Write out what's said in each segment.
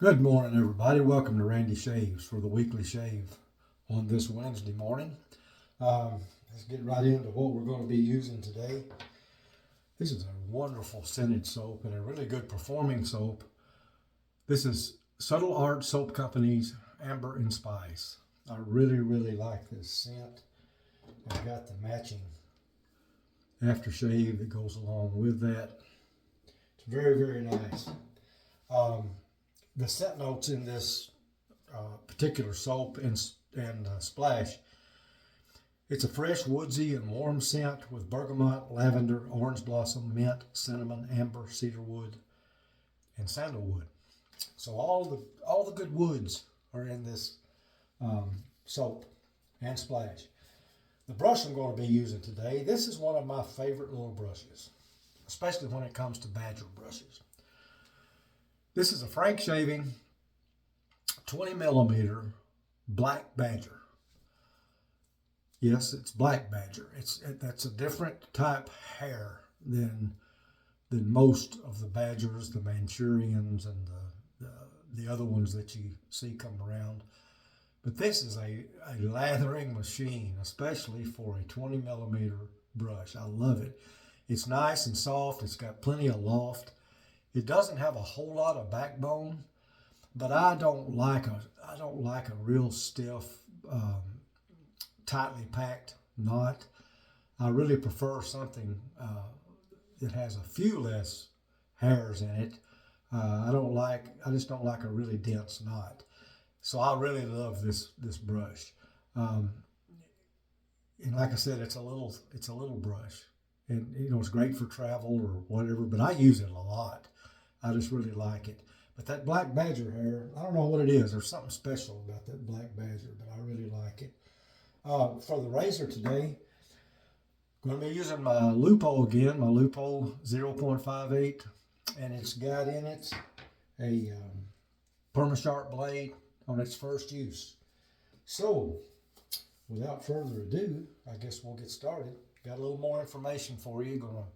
Good morning, everybody. Welcome to Randy Shaves for the weekly shave on this Wednesday morning. Let's get right into what we're going to be using today. This is a wonderful scented soap and a really good performing soap. This is Subtle Art Soap Company's Amber and Spice. I really like this scent. I've got the matching aftershave that goes along with that. It's very nice. The scent notes in this particular soap and splash, it's a fresh, woodsy, and warm scent with bergamot, lavender, orange blossom, mint, cinnamon, amber, cedarwood, and sandalwood. So all the good woods are in this soap and splash. The brush I'm going to be using today, this is one of my favorite little brushes, especially when it comes to badger brushes. This is a Frank Shaving 20 millimeter black badger. Yes, it's black badger. That's a different type hair than most of the badgers, the Manchurians, and the other ones that you see come around. But this is a lathering machine, especially for a 20 millimeter brush. I love it. It's nice and soft. It's got plenty of loft. It doesn't have a whole lot of backbone, but I don't like a real stiff, tightly packed knot. I really prefer something that has a few less hairs in it. I just don't like a really dense knot. So I really love this brush. And like I said, it's a little brush, and it's great for travel or whatever. But I use it a lot. I just really like it. But that black badger hair, I don't know what it is. There's something special about that black badger, but I really like it. For the razor today, I'm going to be using my Lupo again, my Lupo 0.58, and it's got in it a perma-sharp blade on its first use. So, without further ado, I guess we'll get started. Got a little more information for you. Gonna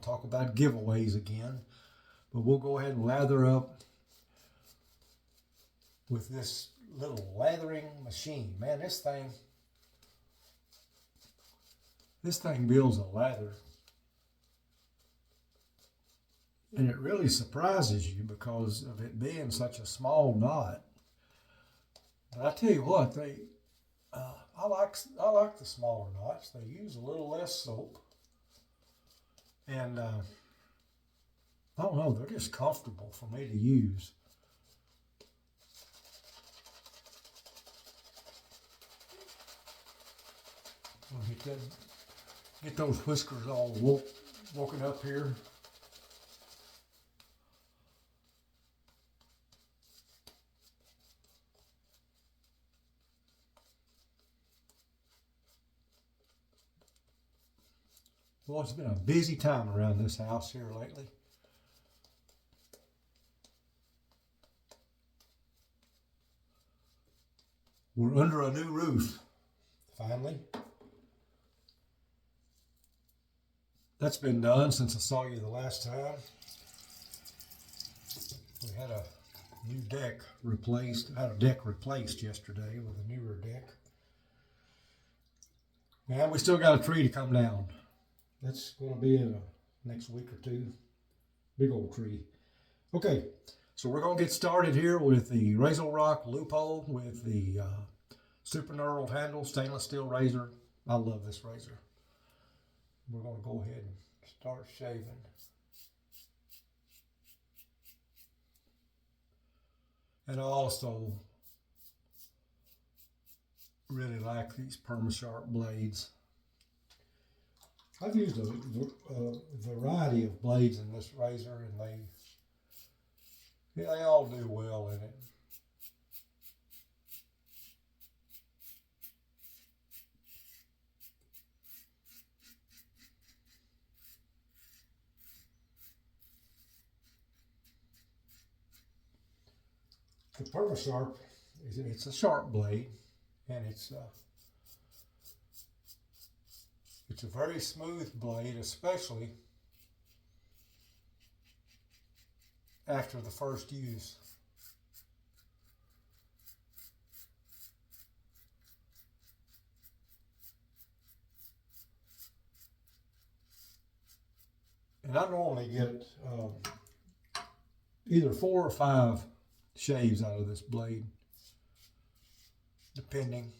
talk about giveaways again. But we'll go ahead and lather up with this little lathering machine. Man, this thing builds a lather. And it really surprises you because of it being such a small knot. But I tell you what, I like the smaller knots. They use a little less soap. And I don't know, they're just comfortable for me to use. I'll get those whiskers all woken up here. Well, it's been a busy time around this house here lately. We're under a new roof, finally. That's been done since I saw you the last time. We had a new deck replaced. I had a deck replaced yesterday with a newer deck. And we still got a tree to come down. That's going to be in the next week or two. Big old tree. Okay. So we're going to get started here with the RazoRock Lupo with the super knurled handle, stainless steel razor. I love this razor. We're going to go ahead and start shaving. And I also really like these perma-sharp blades. I've used a variety of blades in this razor, and they all do well in it. The perma-sharp, it's a sharp blade, and it's a very smooth blade, especially after the first use. And I normally get either 4 or 5 shaves out of this blade, depending.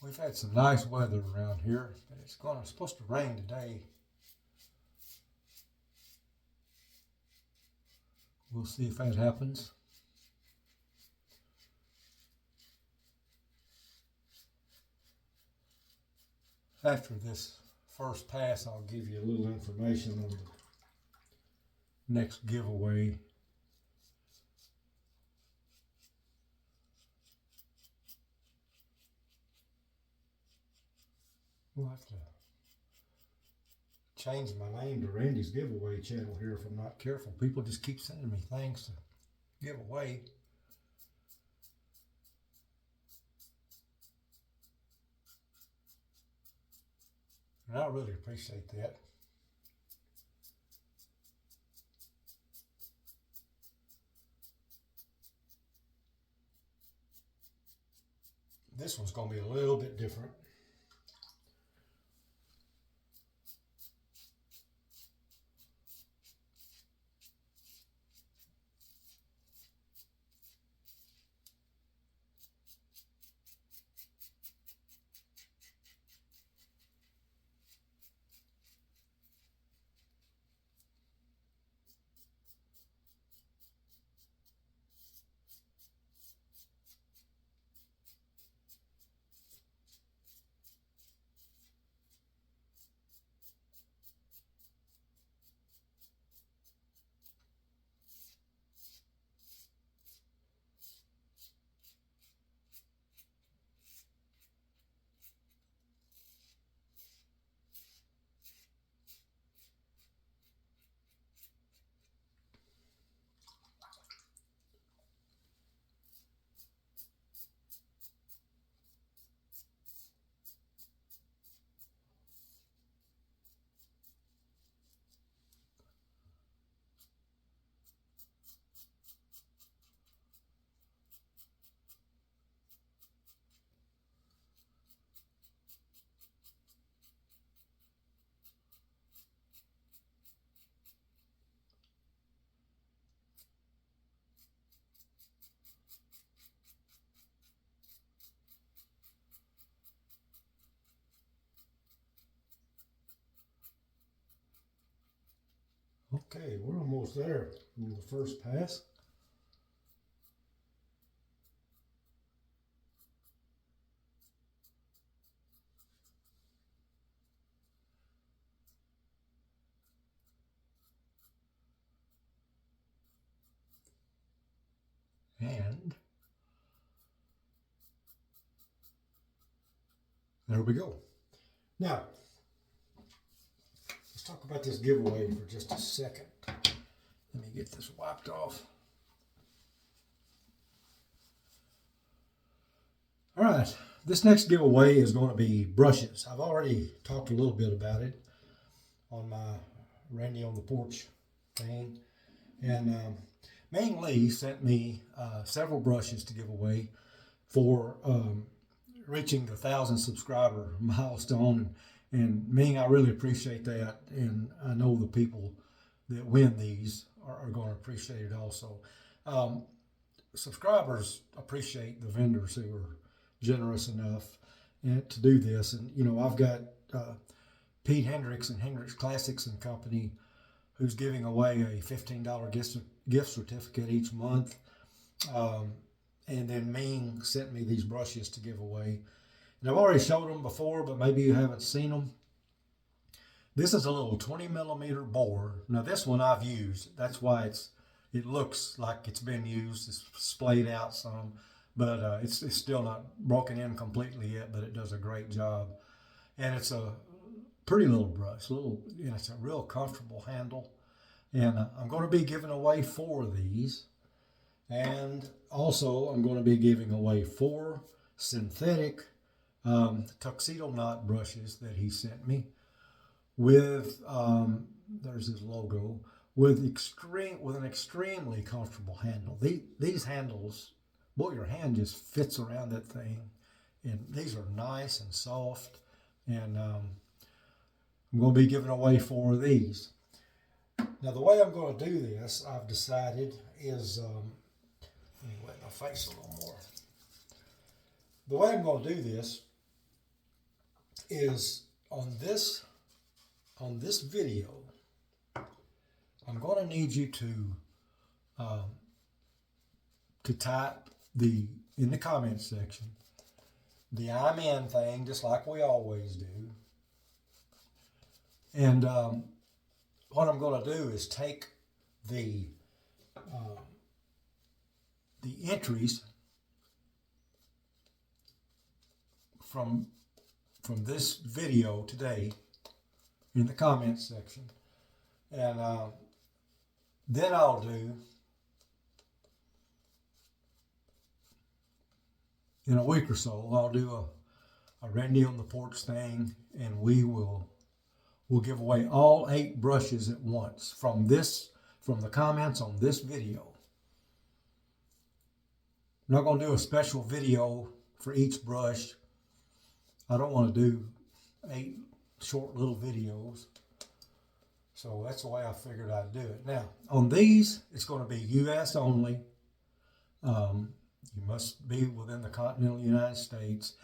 We've had some nice weather around here, but it's supposed to rain today. We'll see if that happens. After this first pass, I'll give you a little information on the next giveaway. We'll have to change my name to Randy's Giveaway channel here if I'm not careful. People just keep sending me things to give away. And I really appreciate that. This one's going to be a little bit different. Okay, we're almost there in the first pass. And there we go. Now, let's talk about this giveaway for just a second. Let me get this wiped off. All right, this next giveaway is going to be brushes. I've already talked a little bit about it on my Randy on the Porch thing. And Ming Lee sent me several brushes to give away for reaching the 1,000 subscriber milestone. And Ming, I really appreciate that. And I know the people that win these are going to appreciate it also. Subscribers appreciate the vendors who are generous enough to do this. And, you know, I've got Pete Hendricks and Hendricks Classics and Company who's giving away a $15 gift certificate each month. And then Ming sent me these brushes to give away. And I've already showed them before, but maybe you haven't seen them. This is a little 20 millimeter bore. Now this one I've used. That's why it looks like it's been used. It's splayed out some, but it's still not broken in completely yet, but it does a great job. And it's a pretty little brush, it's a real comfortable handle. And I'm going to be giving away 4 of these. And also I'm going to be giving away 4 synthetic tuxedo knot brushes that he sent me with, there's his logo, with an extremely comfortable handle. These handles, boy, your hand just fits around that thing, and these are nice and soft, and I'm going to be giving away 4 of these. Now the way I'm going to do this, I've decided, is let me wet my face a little more. The way I'm going to do this is on this video, I'm going to need you to type in the comments section the I'm in thing, just like we always do. And what I'm going to do is take the entries from this video today in the comments section, and then I'll do, in a week or so, I'll do a Randy on the Porch thing, and we'll give away all 8 brushes at once from the comments on this video. I'm not going to do a special video for each brush. I don't want to do 8 short little videos. So that's the way I figured I'd do it. Now, on these, it's going to be U.S. only. You must be within the continental United States.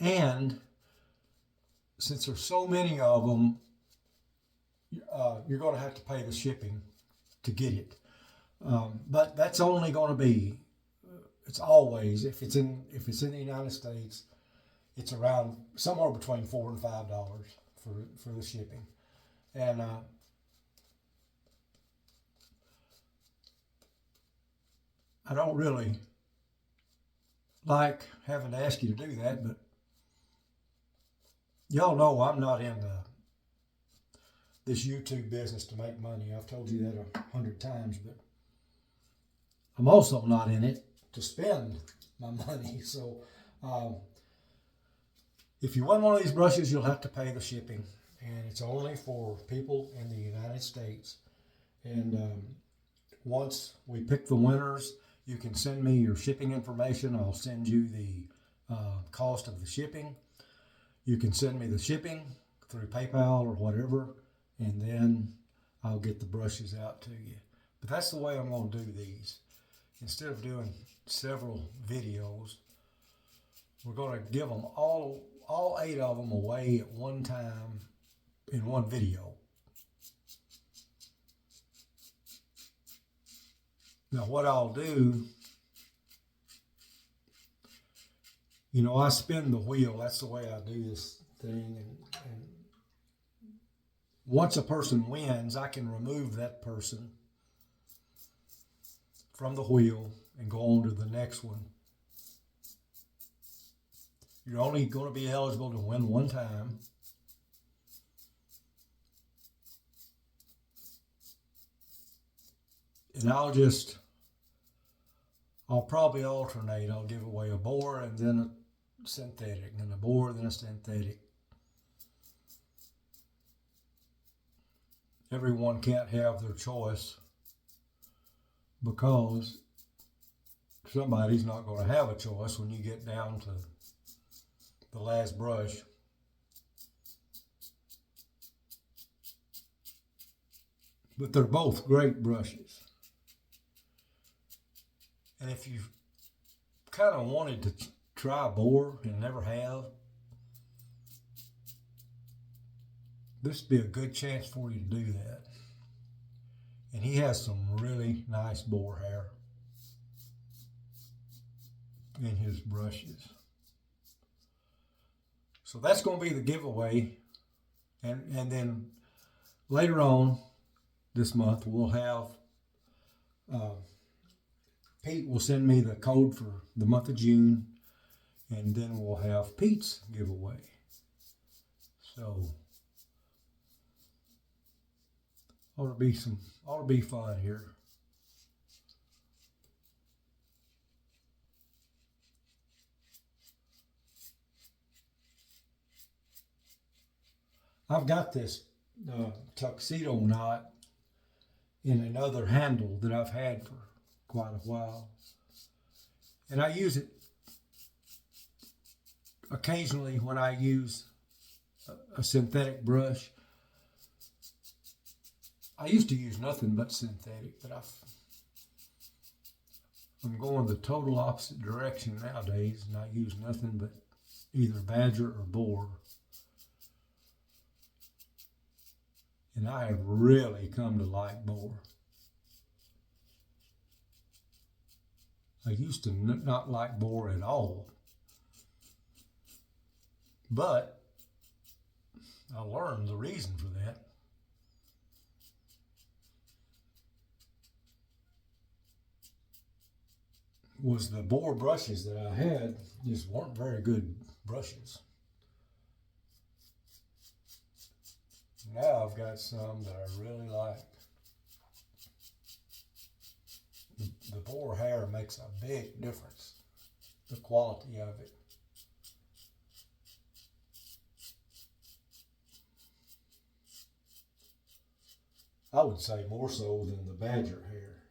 And since there's so many of them, you're going to have to pay the shipping to get it. But that's only going to be, it's always, if it's in the United States, it's around somewhere between $4 and $5 for the shipping. And I don't really like having to ask you to do that, but y'all know I'm not in this YouTube business to make money. I've told you that 100 times, but I'm also not in it to spend my money. So if you want one of these brushes, you'll have to pay the shipping, and it's only for people in the United States. And once we pick the winners, you can send me your shipping information. I'll send you the cost of the shipping. You can send me the shipping through PayPal or whatever, and then I'll get the brushes out to you. But that's the way I'm going to do these. Instead of doing several videos, we're going to give them all 8 of them away at one time in one video. Now what I'll do, I spin the wheel. That's the way I do this thing. And once a person wins, I can remove that person from the wheel and go on to the next one. You're only going to be eligible to win one time. And I'll probably alternate. I'll give away a boar and then a synthetic, and a boar, then a synthetic. Everyone can't have their choice because somebody's not going to have a choice when you get down to the last brush. But they're both great brushes. And if you've kind of wanted to try boar and never have, this would be a good chance for you to do that. And he has some really nice boar hair in his brushes. So that's going to be the giveaway. And then later on this month, we'll have Pete will send me the code for the month of June, and then we'll have Pete's giveaway. So ought to be fun here. I've got this tuxedo knot in another handle that I've had for quite a while. And I use it occasionally when I use a synthetic brush. I used to use nothing but synthetic, but I'm going the total opposite direction nowadays, and I use nothing but either badger or boar. And I have really come to like boar. I used to not like boar at all, but I learned the reason for that. Was the boar brushes that I had just weren't very good brushes. Now I've got some that I really like. The boar hair makes a big difference, the quality of it. I would say more so than the badger hair.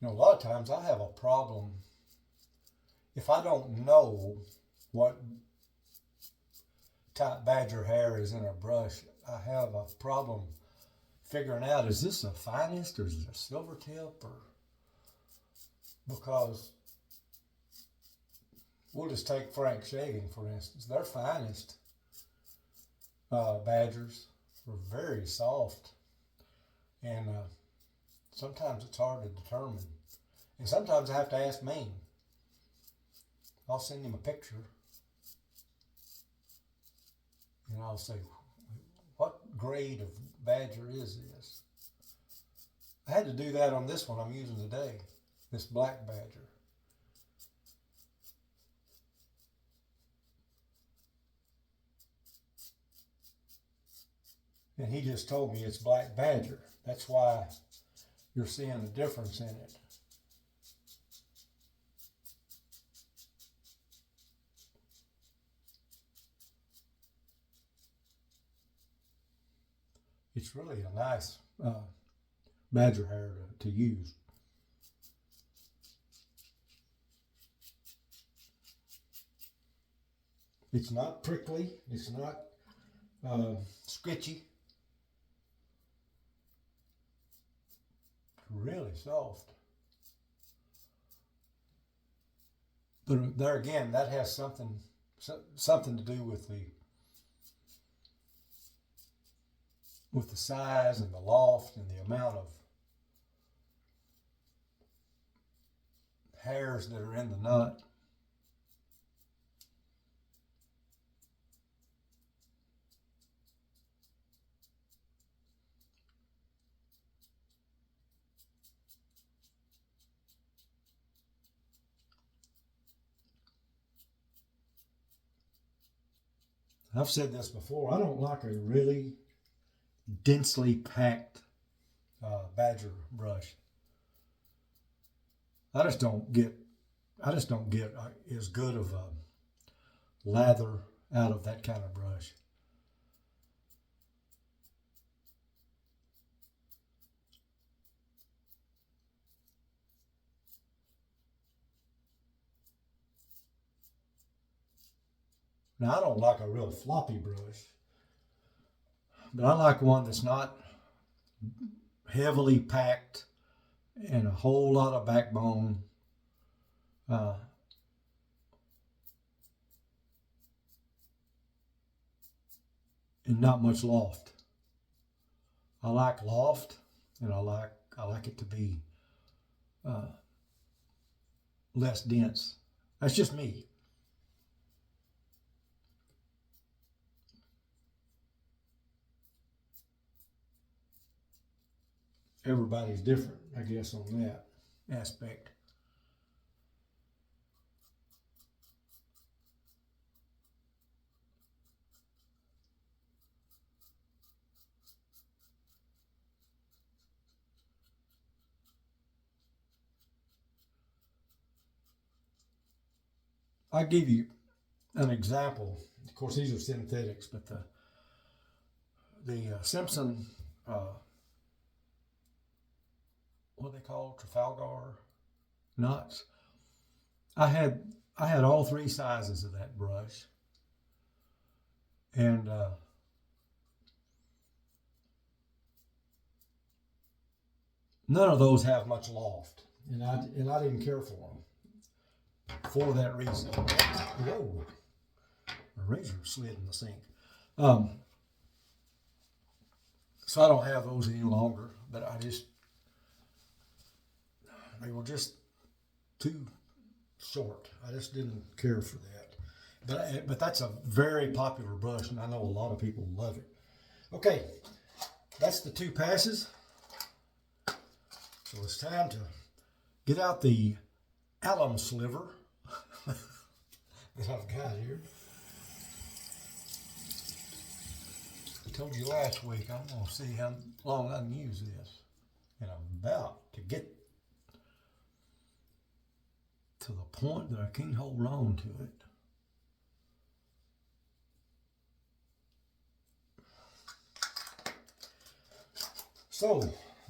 A lot of times I have a problem if I don't know what type badger hair is in a brush. I have a problem figuring out, is this a finest or is it a silver tip, or because we'll just take Frank Shaving for instance. Their finest badgers were very soft, and sometimes it's hard to determine. And sometimes I have to ask Maine. I'll send him a picture and I'll say, what grade of badger is this? I had to do that on this one I'm using today, this black badger. And he just told me it's black badger. That's why you're seeing a difference in it. It's really a nice badger hair to use. It's not prickly. It's not sketchy. Really soft. But there again, that has something to do with the size and the loft and the amount of hairs that are in the nut. I've said this before, I don't like a really densely packed badger brush. I just don't get as good of a lather out of that kind of brush. Now, I don't like a real floppy brush, but I like one that's not heavily packed and a whole lot of backbone. And not much loft. I like loft, and I like it to be less dense. That's just me. Everybody's different, I guess, on that aspect. I'll give you an example. Of course, these are synthetics, but Simpson, what they call Trafalgar knots. I had all three sizes of that brush, and none of those have much loft, and I didn't care for them for that reason. Whoa, the razor slid in the sink. So I don't have those any longer, but they were just too short. I just didn't care for that. But that's a very popular brush, and I know a lot of people love it. Okay, that's the two passes. So it's time to get out the alum sliver that I've got here. I told you last week I'm going to see how long I can use this. And I'm about to get to the point that I can't hold on to it. So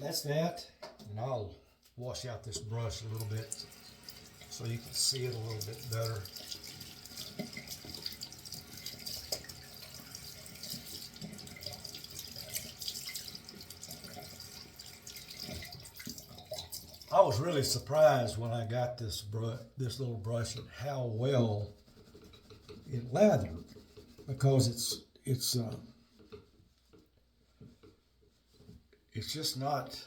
that's that, and I'll wash out this brush a little bit so you can see it a little bit better. I was really surprised when I got this little brush at how well it lathered, because it's just not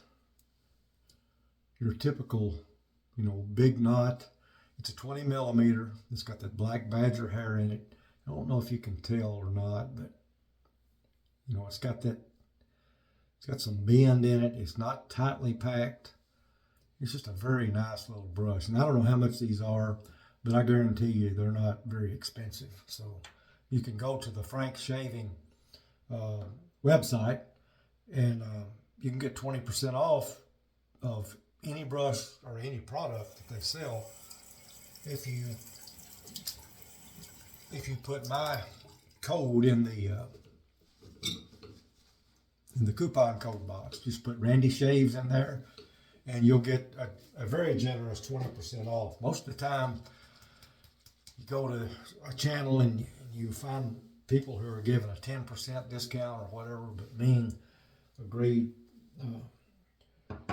your typical, big knot. It's a 20 millimeter. It's got that black badger hair in it. I don't know if you can tell or not, but it's got some bend in it. It's not tightly packed. It's just a very nice little brush. And I don't know how much these are, but I guarantee you they're not very expensive. So you can go to the Frank Shaving website, and you can get 20% off of any brush or any product that they sell if you put my code in the coupon code box. Just put Randy Shaves in there, and you'll get a very generous 20% off. Most of the time, you go to a channel and you find people who are giving a 10% discount or whatever, but me agreed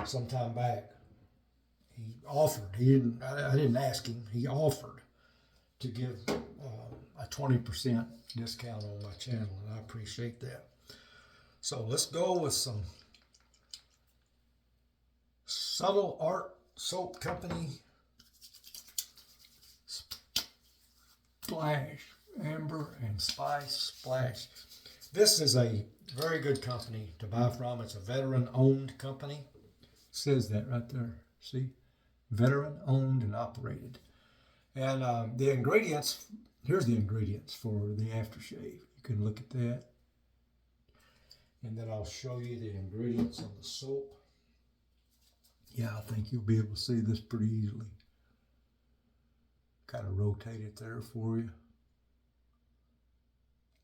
some time back. He offered. I didn't ask him. He offered to give a 20% discount on my channel, and I appreciate that. So let's go with some Subtle Art Soap Company Splash, Amber and Spice Splash. This is a very good company to buy from. It's a veteran-owned company. It says that right there. See? Veteran-owned and operated. And the ingredients, here's the ingredients for the aftershave. You can look at that. And then I'll show you the ingredients of the soap. Yeah, I think you'll be able to see this pretty easily. Kind of rotate it there for you.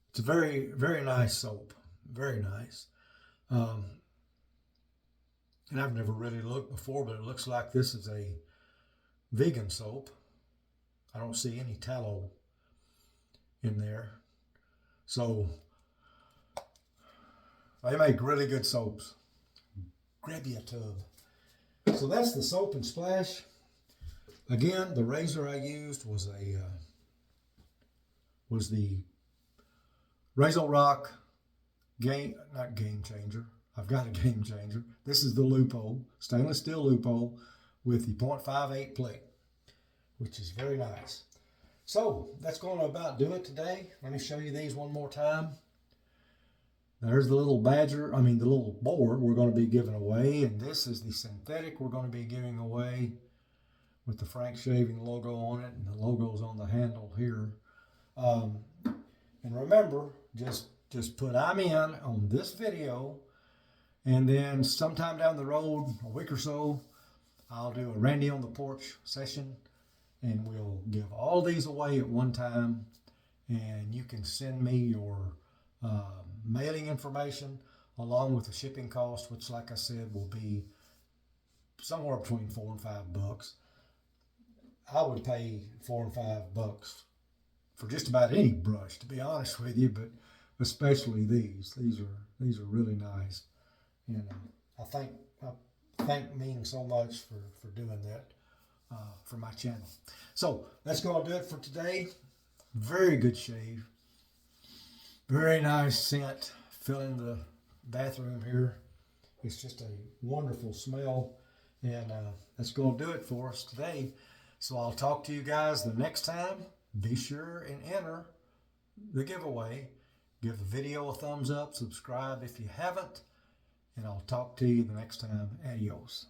It's a very, very nice soap. Very nice. And I've never really looked before, but it looks like this is a vegan soap. I don't see any tallow in there. So they make really good soaps. Grab you a tub. So that's the Soap and Splash. Again, the razor I used was the RazoRock not Game Changer. I've got a Game Changer. This is the Lupo, stainless steel Lupo with the .58 plate, which is very nice. So that's going to about do it today. Let me show you these one more time. There's the little the little board we're going to be giving away, and this is the synthetic we're going to be giving away with the Frank Shaving logo on it, and the logo's on the handle here. And remember, just put I'm in on this video, and then sometime down the road, a week or so, I'll do a Randy on the Porch session, and we'll give all these away at one time, and you can send me your Mailing information along with the shipping cost, which, like I said, will be somewhere between $4 and $5. I would pay $4 and $5 for just about any brush, to be honest with you, but especially these. These are really nice, and I thank Ming so much for doing that for my channel. So that's going to do it for today. Very good shave. Very nice scent filling the bathroom here. It's just a wonderful smell, and that's going to do it for us today. So I'll talk to you guys the next time. Be sure and enter the giveaway. Give the video a thumbs up, subscribe if you haven't, and I'll talk to you the next time. Adios.